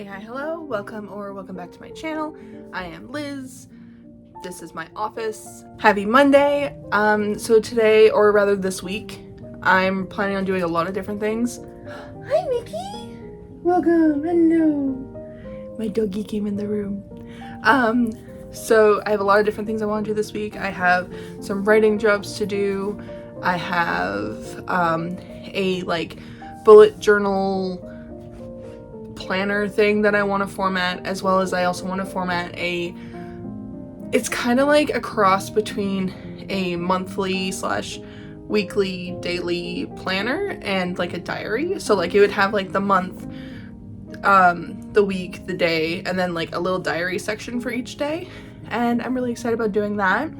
Hey, hi, hello, welcome back to my channel. I am Liz. This is my office. Happy Monday. So today, or rather this week, I'm planning on doing a lot of different things. Hi, Mickey. Welcome. Hello. My doggy came in the room. So I have a lot of different things I want to do this week. I have some writing jobs to do. I have a bullet journal planner thing that I want to format, as well as I also want to format it's kind of like a cross between a monthly / weekly daily planner and like a diary. So like it would have like the month, the week, the day, and then like a little diary section for each day, and I'm really excited about doing that.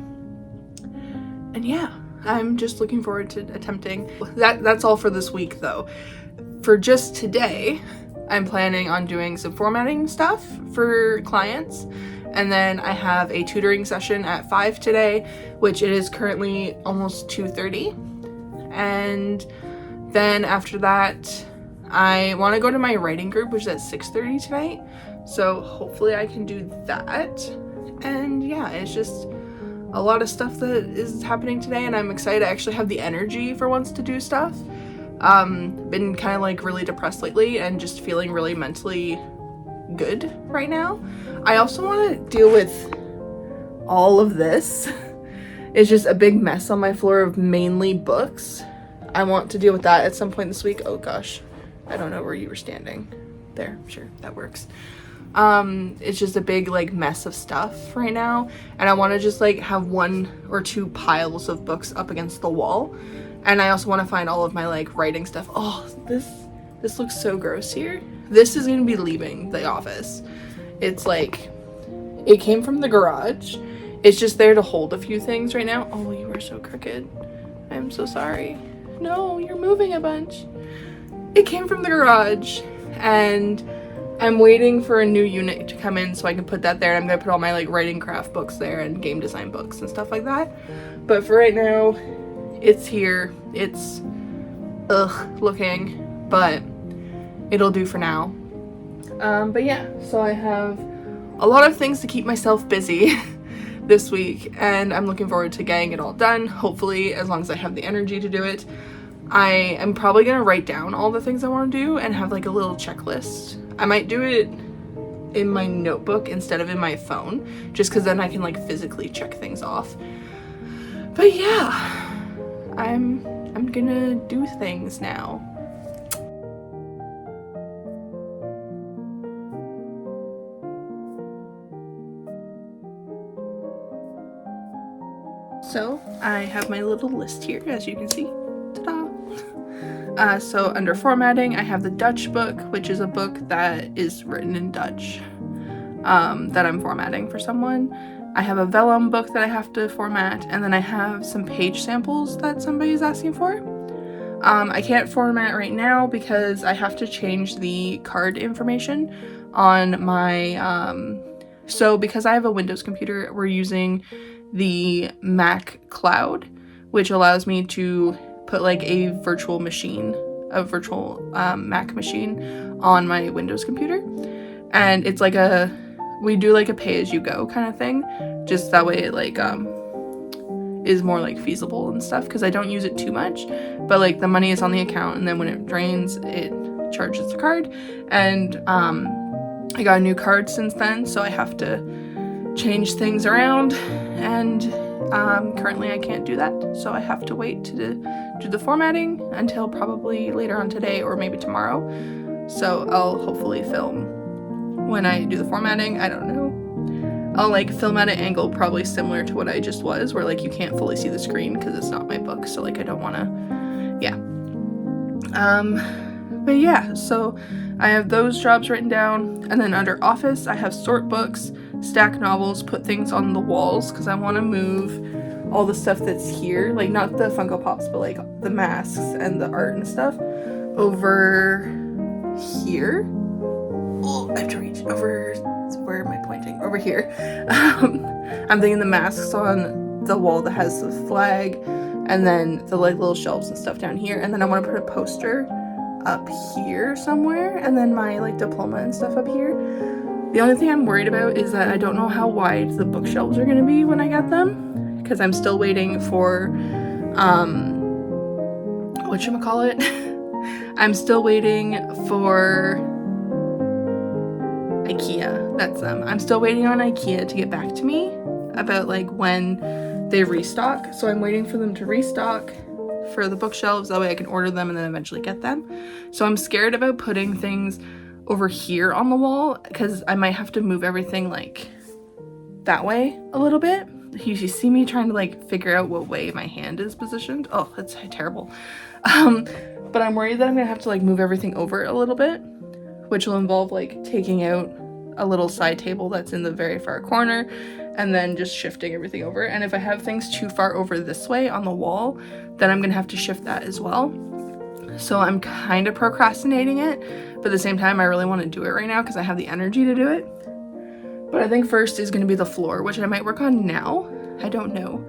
And yeah, I'm just looking forward to attempting that. That's all for this week though. For just today, I'm planning on doing some formatting stuff for clients, and then I have a tutoring session at 5 today, which it is currently almost 2:30, and then after that I want to go to my writing group, which is at 6:30 tonight, so hopefully I can do that. And yeah, it's just a lot of stuff that is happening today, and I'm excited. I actually have the energy for once to do stuff. Been kind of like really depressed lately and just feeling really mentally good right now. I also want to deal with all of this. It's just a big mess on my floor of mainly books. I want to deal with that at some point this week. Oh gosh, I don't know where you were standing. There, sure, that works. It's just a big like mess of stuff right now, and I want to just like have 1 or 2 piles of books up against the wall. And I also want to find all of my like writing stuff. Oh, this looks so gross here. This is gonna be leaving the office. It's like, it came from the garage. It's just there to hold a few things right now. Oh, you are so crooked. I'm so sorry. No, you're moving a bunch. It came from the garage, and I'm waiting for a new unit to come in so I can put that there. And I'm gonna put all my like writing craft books there and game design books and stuff like that. But for right now, it's here. It's looking, but it'll do for now. But yeah, so I have a lot of things to keep myself busy this week, and I'm looking forward to getting it all done, hopefully, as long as I have the energy to do it. I am probably gonna write down all the things I want to do and have like a little checklist. I might do it in my notebook instead of in my phone, just because then I can like physically check things off. But yeah, I'm gonna do things now. So I have my little list here, as you can see. Ta-da! So under formatting, I have the Dutch book, which is a book that is written in Dutch, that I'm formatting for someone. I have a vellum book that I have to format, and then I have some page samples that somebody's asking for. I can't format right now because I have to change the card information on my, so because I have a Windows computer, we're using the Mac Cloud, which allows me to put like a virtual Mac machine on my Windows computer. And it's like we do like a pay-as-you-go kind of thing, just that way it like is more like feasible and stuff, because I don't use it too much, but like the money is on the account, and then when it drains it charges the card. And I got a new card since then, so I have to change things around, and currently I can't do that, so I have to wait to do the formatting until probably later on today or maybe tomorrow. So I'll hopefully film when I do the formatting. I don't know. I'll like film at an angle probably similar to what I just was, where like you can't fully see the screen because it's not my book, so like I don't want to, yeah. But yeah, so I have those jobs written down, and then under office I have sort books, stack novels, put things on the walls, because I want to move all the stuff that's here, like not the Funko Pops, but like the masks and the art and stuff over here. Oh, I have to reach over. Where am I pointing? Over here. I'm thinking the masks on the wall that has the flag, and then the like little shelves and stuff down here, and then I want to put a poster up here somewhere, and then my like diploma and stuff up here. The only thing I'm worried about is that I don't know how wide the bookshelves are gonna be when I get them, because I'm still waiting for whatchamacallit? I'm still waiting for IKEA. That's them. I'm still waiting on IKEA to get back to me about like when they restock. So I'm waiting for them to restock for the bookshelves. That way I can order them and then eventually get them. So I'm scared about putting things over here on the wall because I might have to move everything like that way a little bit. You see me trying to like figure out what way my hand is positioned. Oh, that's terrible. But I'm worried that I'm gonna have to like move everything over a little bit, which will involve like taking out a little side table that's in the very far corner and then just shifting everything over. And if I have things too far over this way on the wall, then I'm gonna have to shift that as well. So I'm kind of procrastinating it, but at the same time, I really want to do it right now because I have the energy to do it. But I think first is gonna be the floor, which I might work on now. I don't know.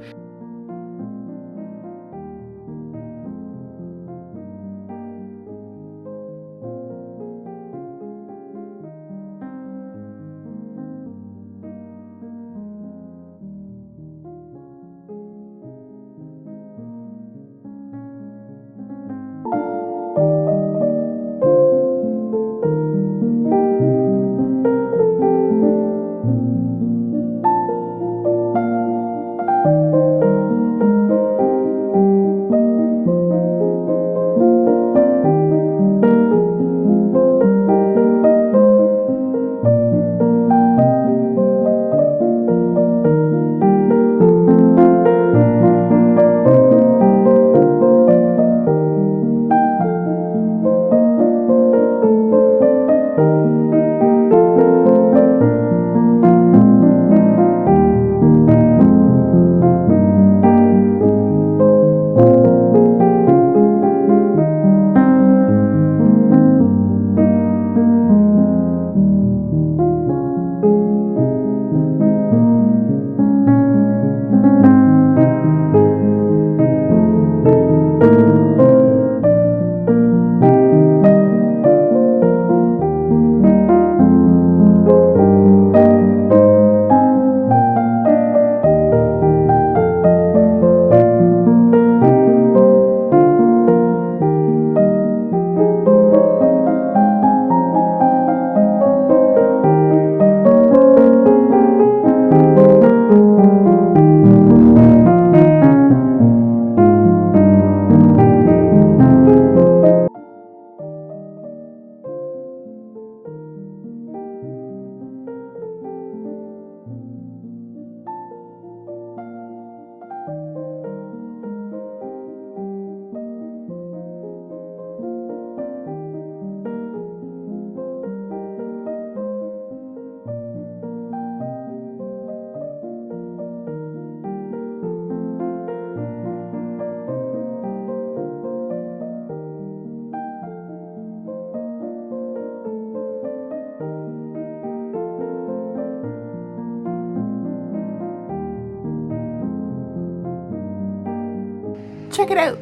Check it out.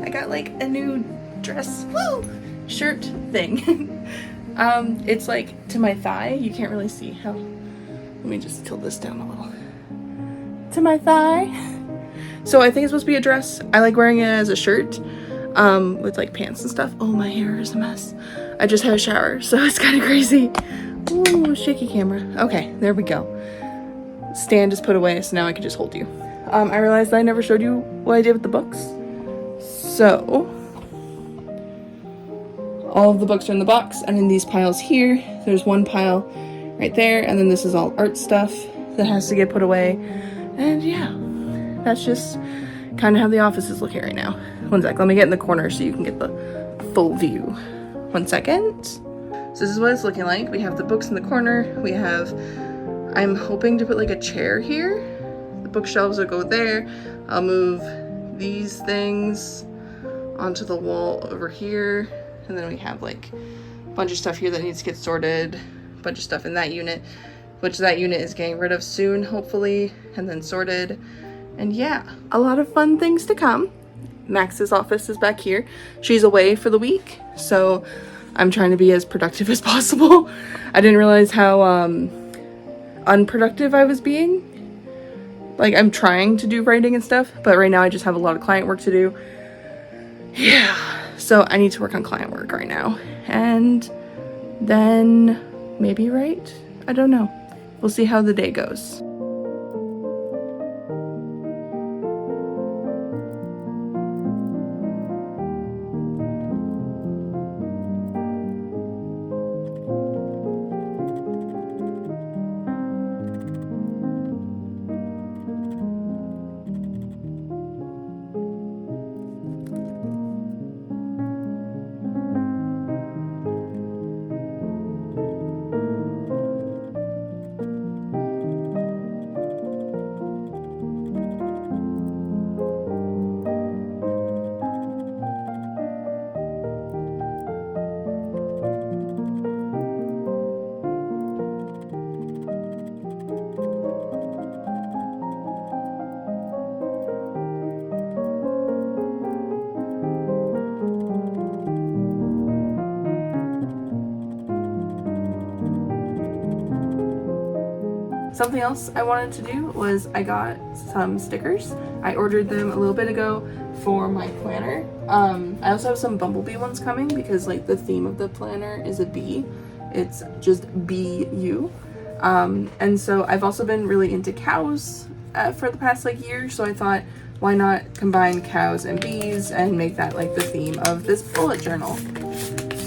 I got like a new dress shirt thing. It's like to my thigh. You can't really see how. Let me just tilt this down a little. To my thigh. So I think it's supposed to be a dress. I like wearing it as a shirt with like pants and stuff. Oh, my hair is a mess. I just had a shower, so it's kind of crazy. Ooh, shaky camera. Okay, there we go. Stand is put away, so now I can just hold you. I realized I never showed you what I did with the books. So, all of the books are in the box, and in these piles here, there's one pile right there, and then this is all art stuff that has to get put away. And yeah, that's just kind of how the office is looking right now. One sec, let me get in the corner so you can get the full view. 1 second. So this is what it's looking like. We have the books in the corner. We have, I'm hoping to put like a chair here. The bookshelves will go there. I'll move these things onto the wall over here. And then we have like a bunch of stuff here that needs to get sorted. A bunch of stuff in that unit, which that unit is getting rid of soon, hopefully, and then sorted. And yeah, a lot of fun things to come. Max's office is back here. She's away for the week, so I'm trying to be as productive as possible. I didn't realize how unproductive I was being. Like, I'm trying to do writing and stuff, but right now I just have a lot of client work to do. Yeah, so I need to work on client work right now, and then maybe write? I don't know. We'll see how the day goes. Something else I wanted to do was I got some stickers. I ordered them a little bit ago for my planner. I also have some bumblebee ones coming because like the theme of the planner is a bee. It's just BU. And so I've also been really into cows for the past like year, so I thought why not combine cows and bees and make that like the theme of this bullet journal.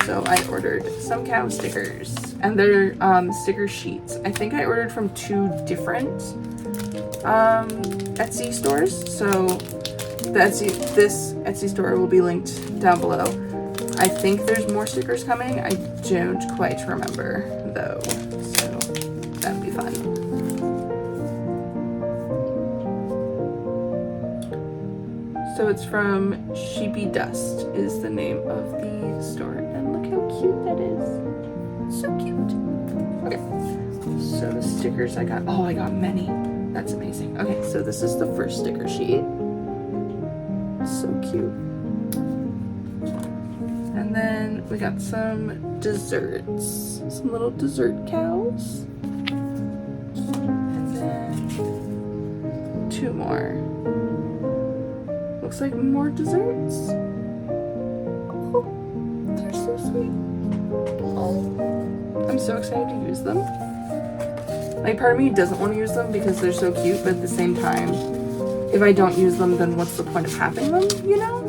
So I ordered some cow stickers, and they're sticker sheets. I think I ordered from 2 different Etsy stores. So this Etsy store will be linked down below. I think there's more stickers coming. I don't quite remember though, so that'd be fun. So it's from Chibi Dust is the name of the store. How cute that is. So cute. Okay, so the stickers I got many. That's amazing. Okay, so this is the first sticker sheet. So cute. And then we got some desserts, some little dessert cows. And then 2 more. Looks like more desserts. They're so sweet. Oh, I'm so excited to use them. Like, part of me doesn't want to use them because they're so cute, but at the same time, if I don't use them, then what's the point of having them, you know?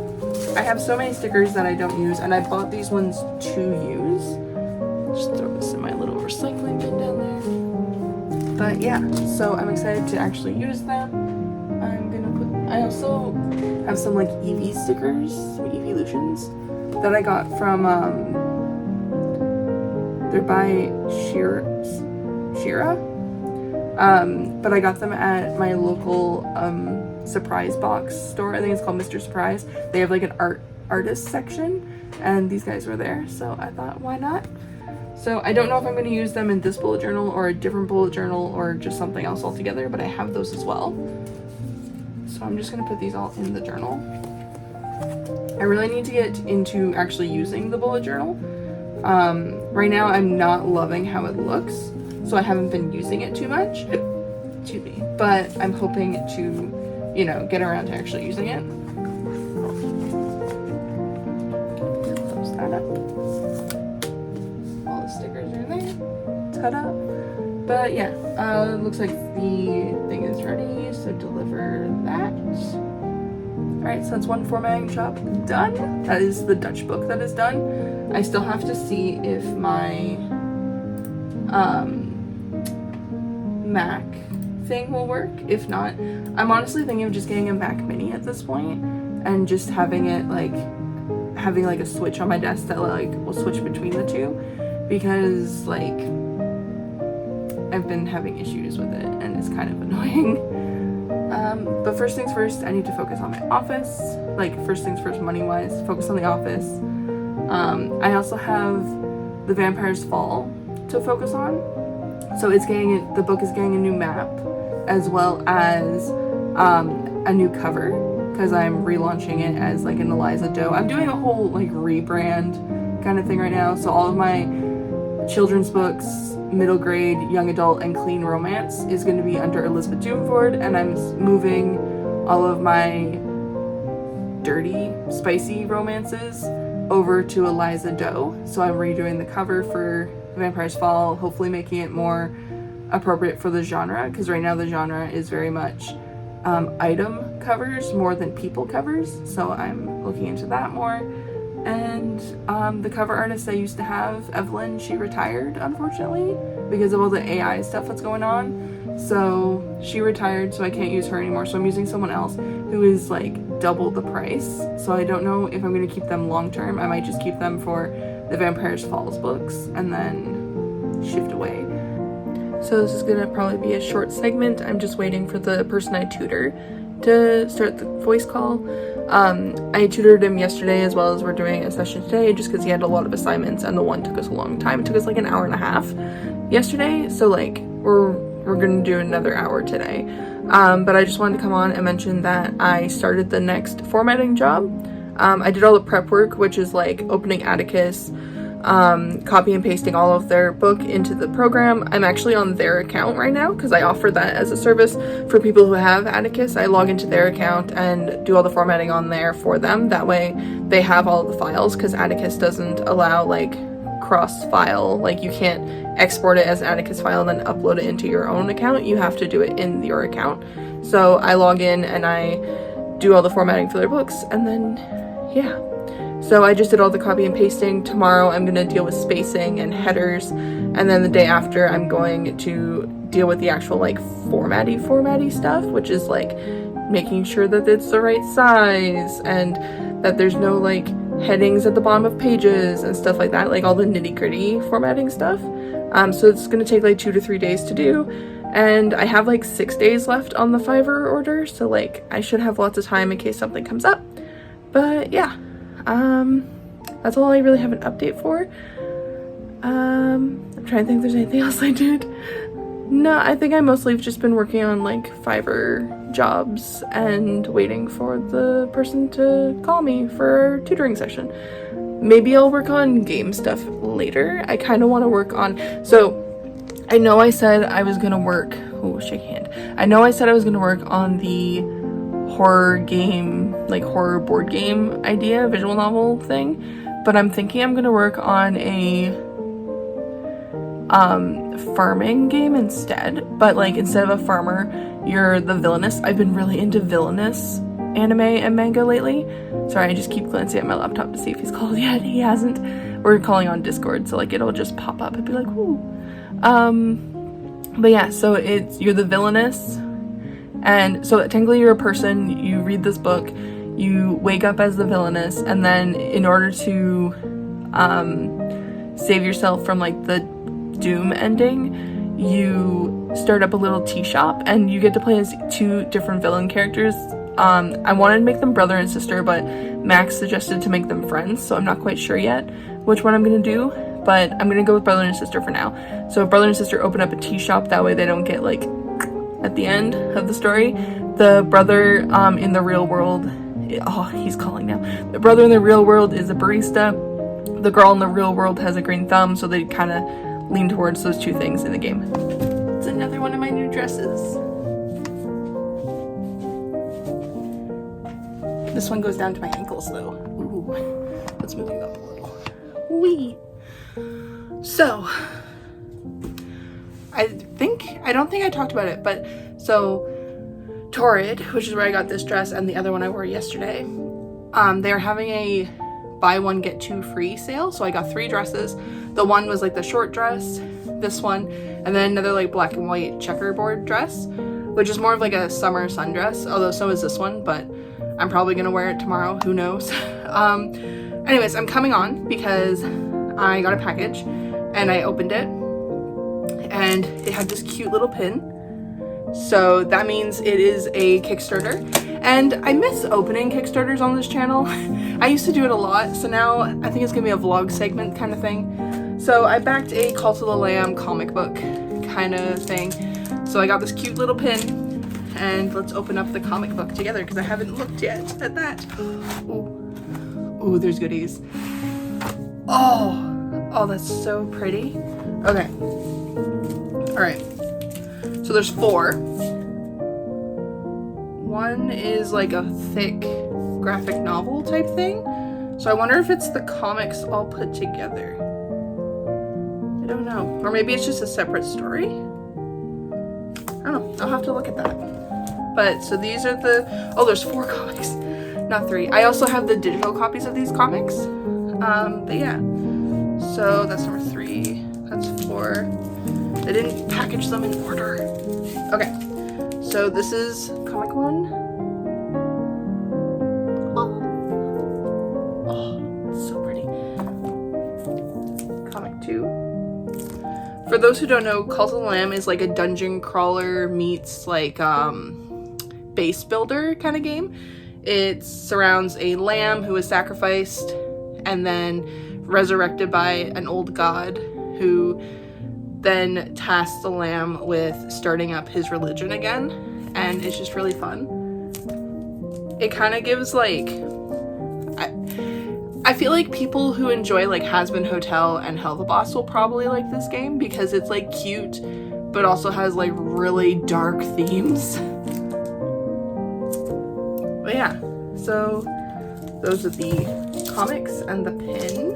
I have so many stickers that I don't use, and I bought these ones to use. Just throw this in my little recycling bin down there. But yeah, so I'm excited to actually use them. I also have some like Eevee stickers, some Eeveelutions that I got from, they're by Shira. But I got them at my local surprise box store. I think it's called Mr. Surprise. They have like an artist section, and these guys were there, so I thought, why not? So I don't know if I'm going to use them in this bullet journal or a different bullet journal or just something else altogether, but I have those as well. So I'm just going to put these all in the journal. I really need to get into actually using the bullet journal. Right now I'm not loving how it looks, so I haven't been using it too much. Chibi. But I'm hoping to, you know, get around to actually using it. Close that up. All the stickers are there. Ta-da! But yeah, looks like the thing is ready, so deliver that. Alright, so that's one formatting shop done. That is the Dutch book that is done. I still have to see if my Mac thing will work. If not, I'm honestly thinking of just getting a Mac Mini at this point and just having it like having a switch on my desk that like will switch between the two, because like I've been having issues with it and it's kind of annoying. But first things first, I need to focus on my office. Like, first things first, money-wise, focus on the office. I also have The Vampire's Fall to focus on. So the book is getting a new map, as well as a new cover because I'm relaunching it as like an Eliza Doe. I'm doing a whole like rebrand kind of thing right now. So all of my children's books, middle grade, young adult, and clean romance is going to be under Elizabeth Doomford, and I'm moving all of my dirty, spicy romances over to Eliza Doe. So I'm redoing the cover for Vampire's Fall, hopefully making it more appropriate for the genre, because right now the genre is very much item covers more than people covers, so I'm looking into that more. And the cover artist I used to have, Evelyn, she retired, unfortunately, because of all the AI stuff that's going on. So she retired, so I can't use her anymore. So I'm using someone else who is like double the price. So I don't know if I'm going to keep them long term. I might just keep them for the Vampire's Falls books and then shift away. So this is going to probably be a short segment. I'm just waiting for the person I tutor to start the voice call. I tutored him yesterday as well as we're doing a session today, just because he had a lot of assignments and the one took us a long time. It took us like an hour and a half yesterday, so like we're gonna do another hour today. But I just wanted to come on and mention that I started the next formatting job. I did all the prep work, which is like opening Atticus, copy and pasting all of their book into the program. I'm actually on their account right now because I offer that as a service for people who have Atticus. I log into their account and do all the formatting on there for them. That way they have all of the files, because Atticus doesn't allow like cross file, like you can't export it as an Atticus file and then upload it into your own account. You have to do it in your account. So I log in and I do all the formatting for their books, and then yeah. So I just did all the copy and pasting. Tomorrow I'm going to deal with spacing and headers, and then the day after I'm going to deal with the actual like formatty stuff, which is like making sure that it's the right size and that there's no like headings at the bottom of pages and stuff like that, like all the nitty-gritty formatting stuff. So it's going to take like 2 to 3 days to do, and I have like 6 days left on the Fiverr order, so like I should have lots of time in case something comes up. But yeah, that's all I really have an update for. I'm trying to think if there's anything else I did. No, I think I mostly have just been working on like Fiverr jobs and waiting for the person to call me for a tutoring session. Maybe I'll work on game stuff later. I kind of want to work on, so I know I said I was gonna work, oh, shake hand. I know I said I was gonna work on the horror game, like horror board game idea, visual novel thing, but I'm thinking I'm gonna work on a farming game instead. But like instead of a farmer, you're the villainous. I've been really into villainous anime and manga lately. Sorry, I just keep glancing at my laptop to see if he's called yet. He hasn't. We're calling on Discord, so like it'll just pop up and be like, whoo. But yeah, so you're the villainous. And so technically you're a person, you read this book, you wake up as the villainous, and then in order to save yourself from like the doom ending, you start up a little tea shop and you get to play as 2 different villain characters. I wanted to make them brother and sister, but Max suggested to make them friends, so I'm not quite sure yet which one I'm gonna do, but I'm gonna go with brother and sister for now. So brother and sister open up a tea shop, that way they don't get like at the end of the story. The brother in the real world, oh, he's calling now. The brother in the real world is a barista. The girl in the real world has a green thumb, so they kind of lean towards those 2 things in the game. It's another one of my new dresses. This one goes down to my ankles though. Ooh, let's move you up a little. Wee. So, I don't think I talked about it, but so Torrid, which is where I got this dress and the other one I wore yesterday, they're having a buy one get 2 free sale. So I got 3 dresses. The one was like the short dress, this one, and then another like black and white checkerboard dress, which is more of like a summer sundress, although so is this one, but I'm probably gonna wear it tomorrow, who knows. Anyways, I'm coming on because I got a package and I opened it and it had this cute little pin. So that means it is a Kickstarter, and I miss opening Kickstarters on this channel. I used to do it a lot, so now I think it's gonna be a vlog segment kind of thing. So I backed a Call to the Lamb comic book kind of thing. So I got this cute little pin, and let's open up the comic book together because I haven't looked yet at that. Ooh. Ooh, there's goodies. Oh, that's so pretty. Okay. All right. So there's 4. One is like a thick graphic novel type thing. So I wonder if it's the comics all put together. I don't know. Or maybe it's just a separate story. I don't know. I'll have to look at that. But so these are the, oh, there's 4 comics, not 3. I also have the digital copies of these comics. But yeah. So that's number 3. That's 4. I didn't package them in order. Okay. So this is comic 1. Oh, it's so pretty. Comic 2. For those who don't know, Cult of the Lamb is like a dungeon crawler meets like base builder kind of game. It surrounds a lamb who is sacrificed and then resurrected by an old god who then tasks the lamb with starting up his religion again, and it's just really fun. It kind of gives like, I feel like people who enjoy like Hazbin Hotel and Hell the Boss will probably like this game because it's like cute but also has like really dark themes. But yeah, so those are the comics and the pin.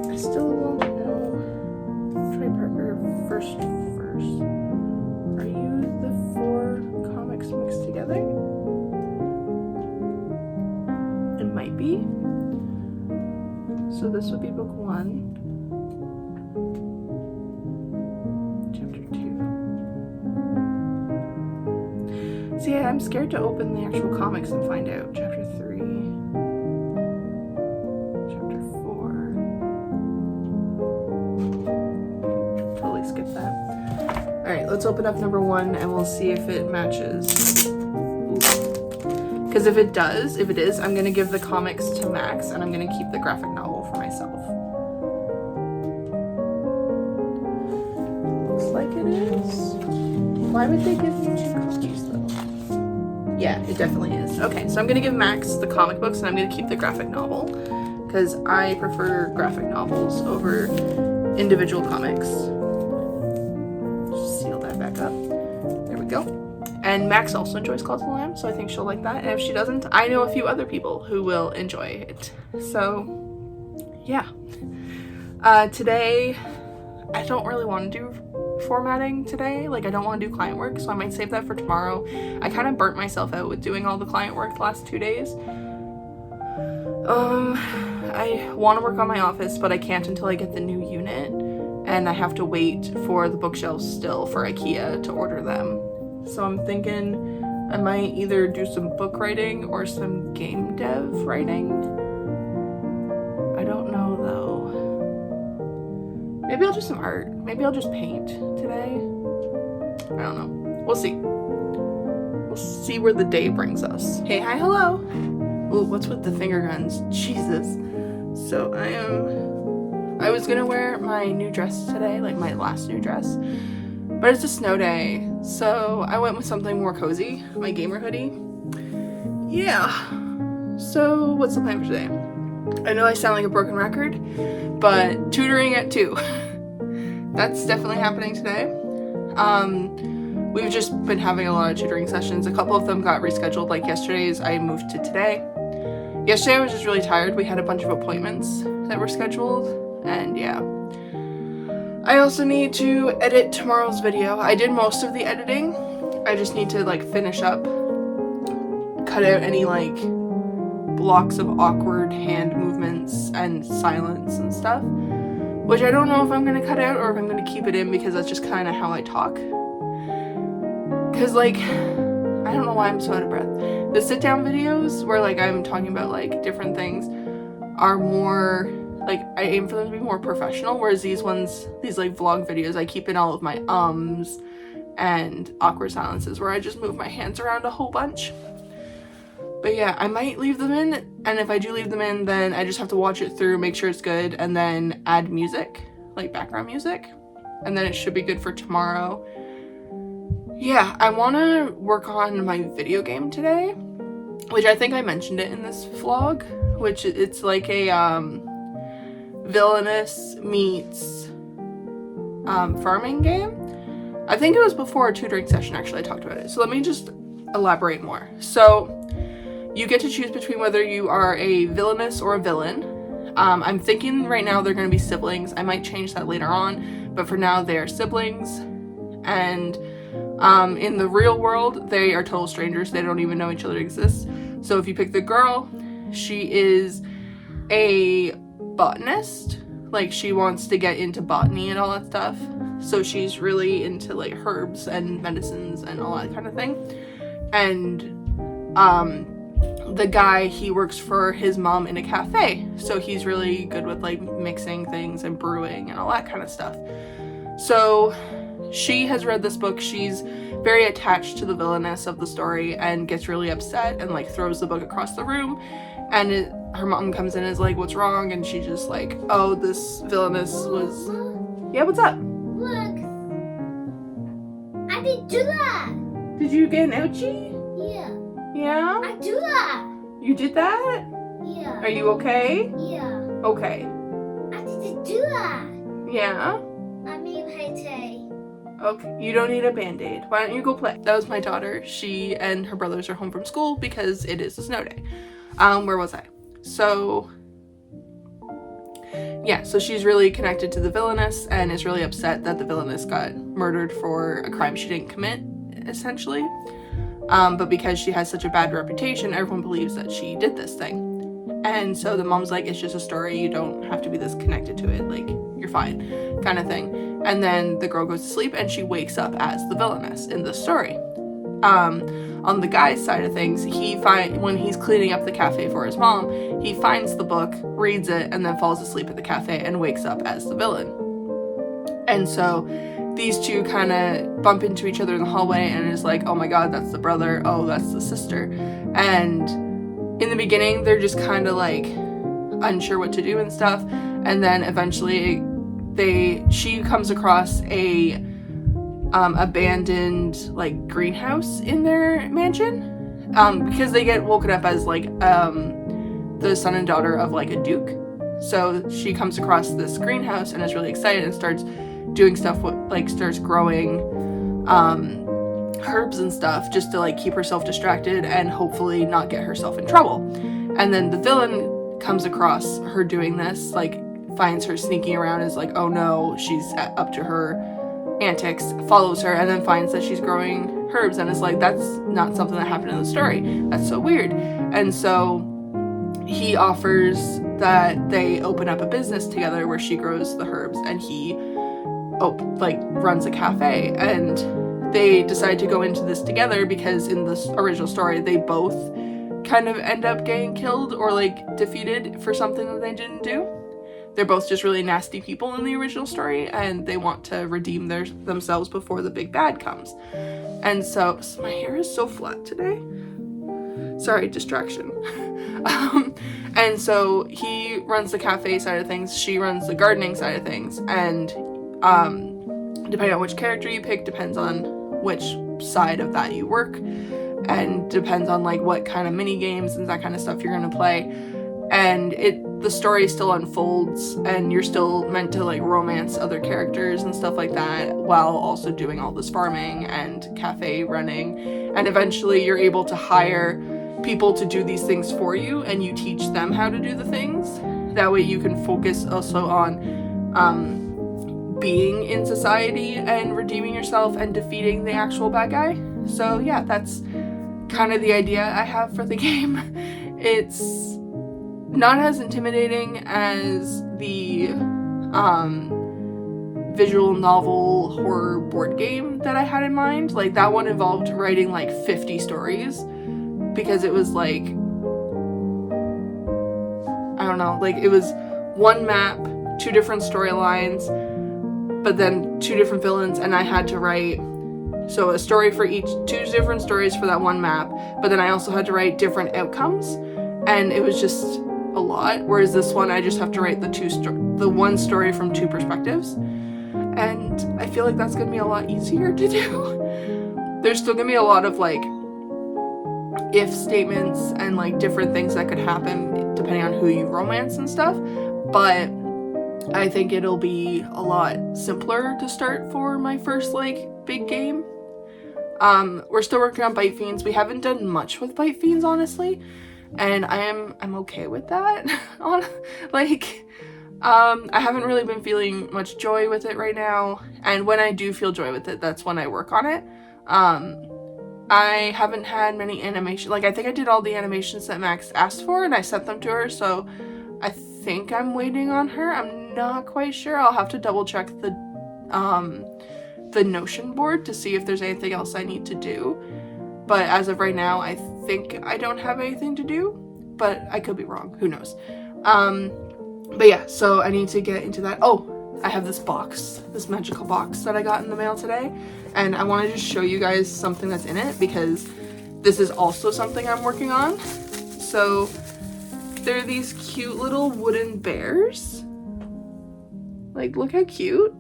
I still won't know. Troy Parker first. Are you the 4 comics mixed together? It might be. So this would be book 1. Chapter 2. See, I'm scared to open the actual comics and find out. Chapter 3. Chapter 4. Totally skip that. Alright, let's open up number 1 and we'll see if it matches. Because if it does, if it is, I'm going to give the comics to Max and I'm going to keep the graphic novel for myself. Looks like it is. Why would they give me 2 copies though? Yeah, it definitely is. Okay, so I'm going to give Max the comic books and I'm going to keep the graphic novel because I prefer graphic novels over individual comics. Just seal that back up. There we go. And Max also enjoys Cult of the Lamb, so I think she'll like that. And if she doesn't, I know a few other people who will enjoy it. So, yeah. Today, I don't really want to do formatting today. Like, I don't want to do client work, so I might save that for tomorrow. I kind of burnt myself out with doing all the client work the last 2 days. I want to work on my office, but I can't until I get the new unit. And I have to wait for the bookshelves still for IKEA to order them. So I'm thinking I might either do some book writing or some game dev writing. I don't know though. Maybe I'll do some art. Maybe I'll just paint today. I don't know. We'll see. We'll see where the day brings us. Hey, hi, hello. Ooh, what's with the finger guns? Jesus. So I was gonna wear my new dress today, like my last new dress. But it's a snow day, so I went with something more cozy, my gamer hoodie. Yeah. So what's the plan for today? I know I sound like a broken record, but tutoring at 2. That's definitely happening today. We've just been having a lot of tutoring sessions. A couple of them got rescheduled, like yesterday's I moved to today. Yesterday I was just really tired. We had a bunch of appointments that were scheduled, and yeah. I also need to edit tomorrow's video. I did most of the editing. I just need to like finish up, cut out any like blocks of awkward hand movements and silence and stuff, which I don't know if I'm gonna cut out or if I'm gonna keep it in because that's just kind of how I talk. Cause like, I don't know why I'm so out of breath. The sit down videos where like I'm talking about like different things are more like, I aim for them to be more professional, whereas these ones, these like vlog videos, I keep in all of my ums and awkward silences where I just move my hands around a whole bunch. But yeah, I might leave them in, and if I do leave them in, then I just have to watch it through, make sure it's good, and then add music, like background music, and then it should be good for tomorrow. Yeah, I want to work on my video game today, which I think I mentioned it in this vlog, which it's like a villainous meets farming game. I think it was before a tutoring session actually I talked about it. So let me just elaborate more. So you get to choose between whether you are a villainess or a villain. I'm thinking right now they're going to be siblings. I might change that later on, but for now they are siblings. And in the real world, they are total strangers. They don't even know each other exists. So if you pick the girl, she is a botanist. Like, she wants to get into botany and all that stuff. So she's really into like herbs and medicines and all that kind of thing. And the guy, he works for his mom in a cafe. So he's really good with like mixing things and brewing and all that kind of stuff. So she has read this book. She's very attached to the villainess of the story and gets really upset and like throws the book across the room. And her mom comes in and is like, what's wrong? And she's just like, oh, this villainess was... Yeah, what's up? Look. I didn't do that. Did you get an ouchie? Yeah. Yeah? I do that. You did that? Yeah. Are you okay? Yeah. Okay. I didn't do that. Yeah? I mean, hey. Okay, you don't need a band-aid. Why don't you go play? That was my daughter. She and her brothers are home from school because it is a snow day. Where was I? So, yeah, so she's really connected to the villainess and is really upset that the villainess got murdered for a crime she didn't commit, essentially. But because she has such a bad reputation, everyone believes that she did this thing. And so the mom's like, it's just a story. You don't have to be this connected to it. Like, you're fine, kind of thing. And then the girl goes to sleep and she wakes up as the villainess in the story. On the guy's side of things, when he's cleaning up the cafe for his mom, he finds the book, reads it, and then falls asleep at the cafe and wakes up as the villain. And so these two kind of bump into each other in the hallway and is like, oh my god, that's the brother, oh, that's the sister. And in the beginning, they're just kind of like unsure what to do and stuff. And then eventually she comes across a abandoned like greenhouse in their mansion, because they get woken up as like the son and daughter of like a duke. So she comes across this greenhouse and is really excited and starts doing stuff with like starts growing herbs and stuff just to like keep herself distracted and hopefully not get herself in trouble. And then the villain comes across her doing this, like finds her sneaking around, is like, oh no, she's up to her antics, follows her, and then finds that she's growing herbs and is like, that's not something that happened in the story, that's so weird. And so he offers that they open up a business together where she grows the herbs and he runs a cafe. And they decide to go into this together because in this original story they both kind of end up getting killed or like defeated for something that they didn't do. They're both just really nasty people in the original story, and they want to redeem themselves before the big bad comes. And so my hair is so flat today. Sorry, distraction. And so he runs the cafe side of things, she runs the gardening side of things, and depending on which character you pick depends on which side of that you work, and depends on like what kind of mini games and that kind of stuff you're gonna play. And the story still unfolds and you're still meant to like romance other characters and stuff like that while also doing all this farming and cafe running. And eventually you're able to hire people to do these things for you and you teach them how to do the things. That way you can focus also on being in society and redeeming yourself and defeating the actual bad guy. So yeah, that's kind of the idea I have for the game. It's not as intimidating as the visual novel horror board game that I had in mind. Like, that one involved writing like 50 stories because it was like, I don't know, like it was one map, 2 different storylines, but then 2 different villains, and I had to write so a story for each, 2 different stories for that one map, but then I also had to write different outcomes, and it was just a lot. Whereas this one, I just have to write the one story from 2 perspectives, and I feel like that's gonna be a lot easier to do. there's still gonna be a lot of like if statements and like different things that could happen depending on who you romance and stuff, but I think it'll be a lot simpler to start for my first like big game. We're still working on Bite Fiends. We haven't done much with Bite Fiends, honestly, and I'm okay with that. I haven't really been feeling much joy with it right now, and when I do feel joy with it, that's when I work on it. I haven't had many animation, like I think I did all the animations that Max asked for and I sent them to her, so I think I'm waiting on her. I'm not quite sure. I'll have to double check the Notion board to see if there's anything else I need to do, but as of right now I think I don't have anything to do, but I could be wrong, who knows. But yeah, so I need to get into that. Oh, I have this box, this magical box that I got in the mail today, and I want to just show you guys something that's in it because this is also something I'm working on. So there are these cute little wooden bears. Like, look how cute.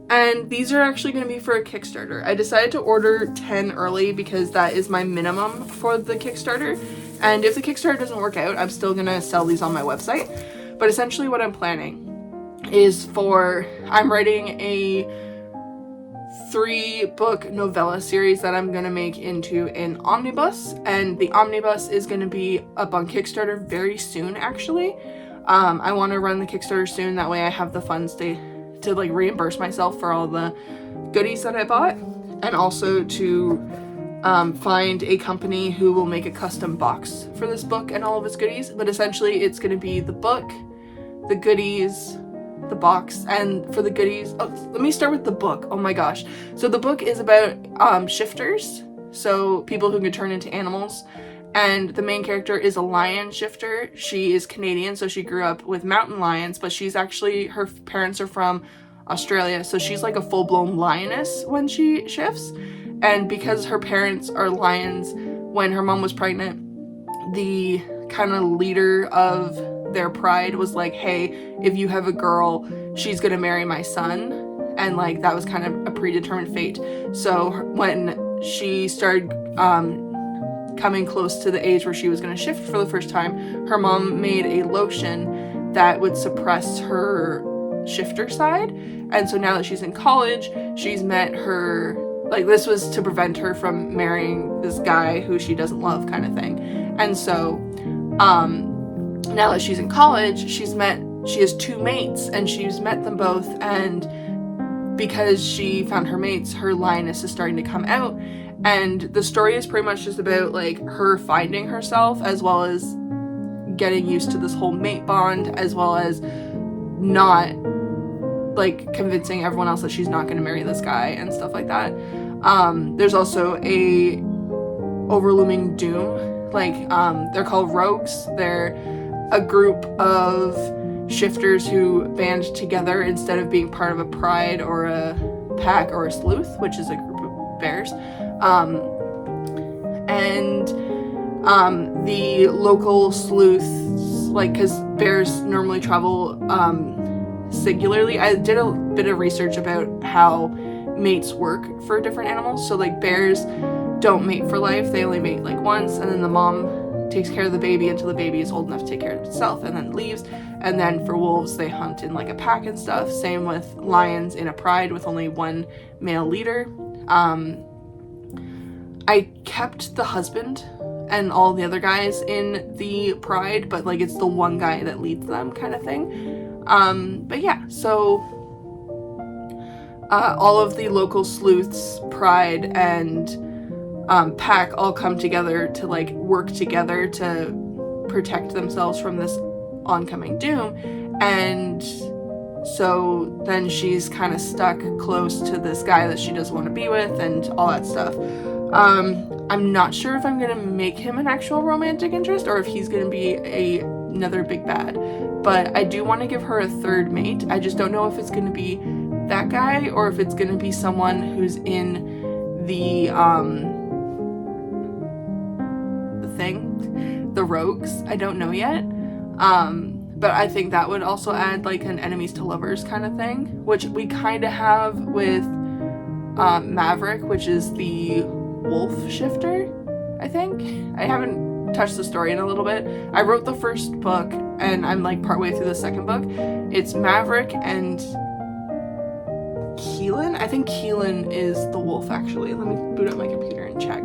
And these are actually going to be for a Kickstarter. I decided to order 10 early because that is my minimum for the Kickstarter. And if the Kickstarter doesn't work out, I'm still going to sell these on my website. But essentially what I'm planning is I'm writing a 3-book novella series that I'm going to make into an omnibus. And the omnibus is going to be up on Kickstarter very soon, actually. I want to run the Kickstarter soon. That way I have the funds to like reimburse myself for all the goodies that I bought, and also to find a company who will make a custom box for this book and all of its goodies. But essentially it's going to be the book, the goodies, the box, and for the goodies, let me start with the book. Oh my gosh. So the book is about shifters, so people who can turn into animals, and the main character is a lion shifter. She is Canadian, so she grew up with mountain lions, but her parents are from Australia, so she's like a full-blown lioness when she shifts. And because her parents are lions, when her mom was pregnant, the kind of leader of their pride was like, hey, if you have a girl, she's gonna marry my son. And like that was kind of a predetermined fate. So when she started coming close to the age where she was going to shift for the first time, her mom made a lotion that would suppress her shifter side. And so now that she's in college, she's met her, like this was to prevent her from marrying this guy who she doesn't love, kind of thing. And so now that she's in college, she has 2 mates, and she's met them both, and because she found her mates, her lioness is starting to come out. And the story is pretty much just about like her finding herself, as well as getting used to this whole mate bond, as well as not like convincing everyone else that she's not going to marry this guy and stuff like that. There's also a overlooming doom. Like they're called rogues. They're a group of shifters who band together instead of being part of a pride or a pack or a sleuth, which is a group of bears. The local sleuths, like, because bears normally travel singularly. I did a bit of research about how mates work for different animals. So like bears don't mate for life, they only mate like once, and then the mom takes care of the baby until the baby is old enough to take care of itself and then leaves. And then for wolves, they hunt in like a pack and stuff. Same with lions in a pride with only one male leader. I kept the husband and all the other guys in the pride, but like it's the one guy that leads them, kind of thing. But yeah, so all of the local sleuths, pride, and pack all come together to like work together to protect themselves from this oncoming doom. And so then she's kind of stuck close to this guy that she doesn't want to be with and all that stuff. I'm not sure if I'm gonna make him an actual romantic interest or if he's gonna be another big bad, but I do want to give her a third mate. I just don't know if it's gonna be that guy or if it's gonna be someone who's in the rogues. I don't know yet. But I think that would also add like an enemies to lovers kind of thing, which we kind of have with Maverick, which is the wolf shifter, I think. I haven't touched the story in a little bit. I wrote the first book and I'm like partway through the second book. It's Maverick and Keelan. I think Keelan is the wolf, actually. Let me boot up my computer and check.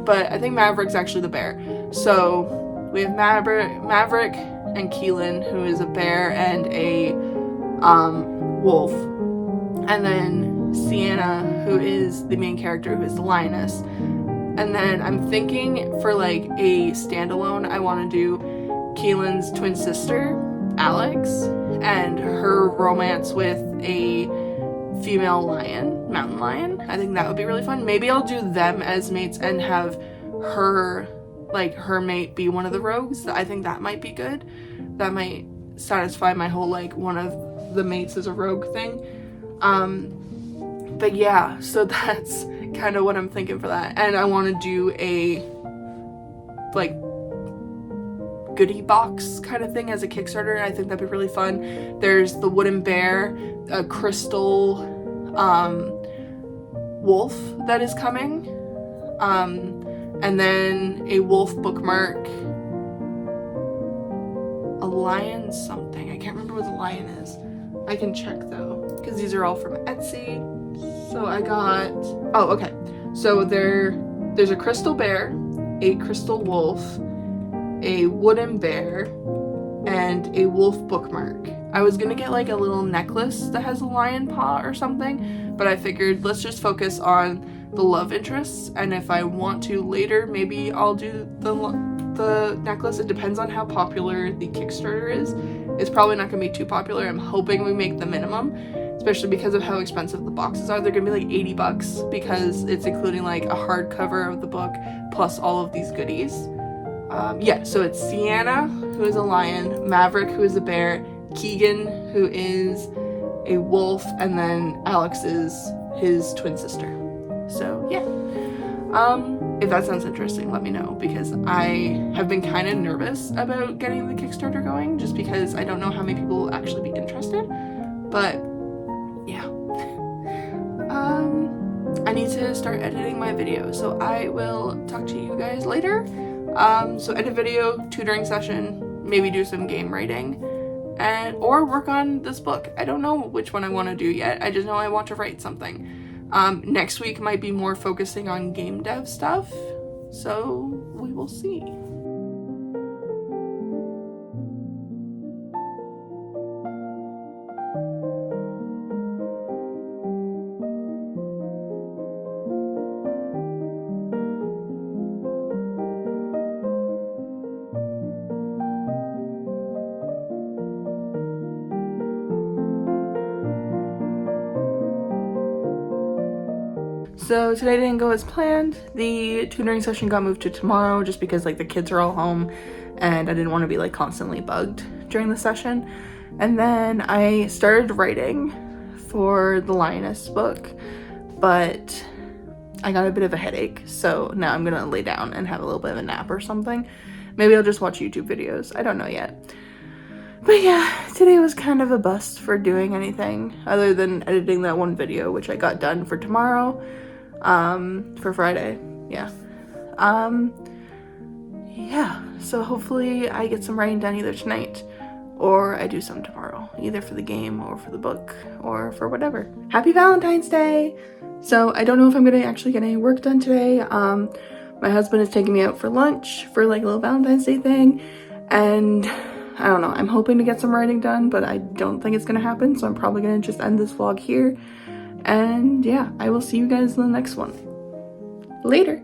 But I think Maverick's actually the bear. So we have Maverick and Keelan, who is a bear and a wolf. And then Sienna, who is the main character, who is the lioness. And then I'm thinking for like a standalone, I want to do Keelan's twin sister, Alex, and her romance with a female lion, mountain lion. I think that would be really fun. Maybe I'll do them as mates and have her mate be one of the rogues. I think that might be good. That might satisfy my whole like one of the mates is a rogue thing. But yeah, so that's kind of what I'm thinking for that. And I want to do a like goodie box kind of thing as a Kickstarter. I think that'd be really fun. There's the wooden bear, a crystal wolf that is coming, and then a wolf bookmark, a lion something. I can't remember what the lion is. I can check though, because these are all from Etsy. So I got, oh, okay. So there's a crystal bear, a crystal wolf, a wooden bear, and a wolf bookmark. I was gonna get like a little necklace that has a lion paw or something, but I figured let's just focus on the love interests, and if I want to later, maybe I'll do the necklace. It depends on how popular the Kickstarter is. It's probably not gonna be too popular. I'm hoping we make the minimum, especially because of how expensive the boxes are. They're gonna be like $80 because it's including like a hardcover of the book plus all of these goodies. Yeah, so it's Sienna, who is a lion, Maverick, who is a bear, Keegan, who is a wolf, and then Alex is his twin sister. So yeah, if that sounds interesting, let me know, because I have been kind of nervous about getting the Kickstarter going just because I don't know how many people will actually be interested. But yeah, I need to start editing my video, so I will talk to you guys later. So edit video, tutoring session, maybe do some game writing, or work on this book. I don't know which one I want to do yet. I just know I want to write something. Next week might be more focusing on game dev stuff, so we will see. So today didn't go as planned. The tutoring session got moved to tomorrow just because like the kids are all home and I didn't want to be like constantly bugged during the session. And then I started writing for the lioness book, but I got a bit of a headache, so now I'm gonna lay down and have a little bit of a nap or something. Maybe I'll just watch YouTube videos. I don't know yet. But yeah, today was kind of a bust for doing anything other than editing that one video, which I got done for tomorrow, for Friday. Yeah. Yeah, so hopefully I get some writing done either tonight or I do some tomorrow, either for the game or for the book or for whatever. Happy Valentine's Day! So I don't know if I'm gonna actually get any work done today. My husband is taking me out for lunch for like a little Valentine's Day thing, and I don't know, I'm hoping to get some writing done, but I don't think it's gonna happen, so I'm probably gonna just end this vlog here. And yeah, I will see you guys in the next one. Later!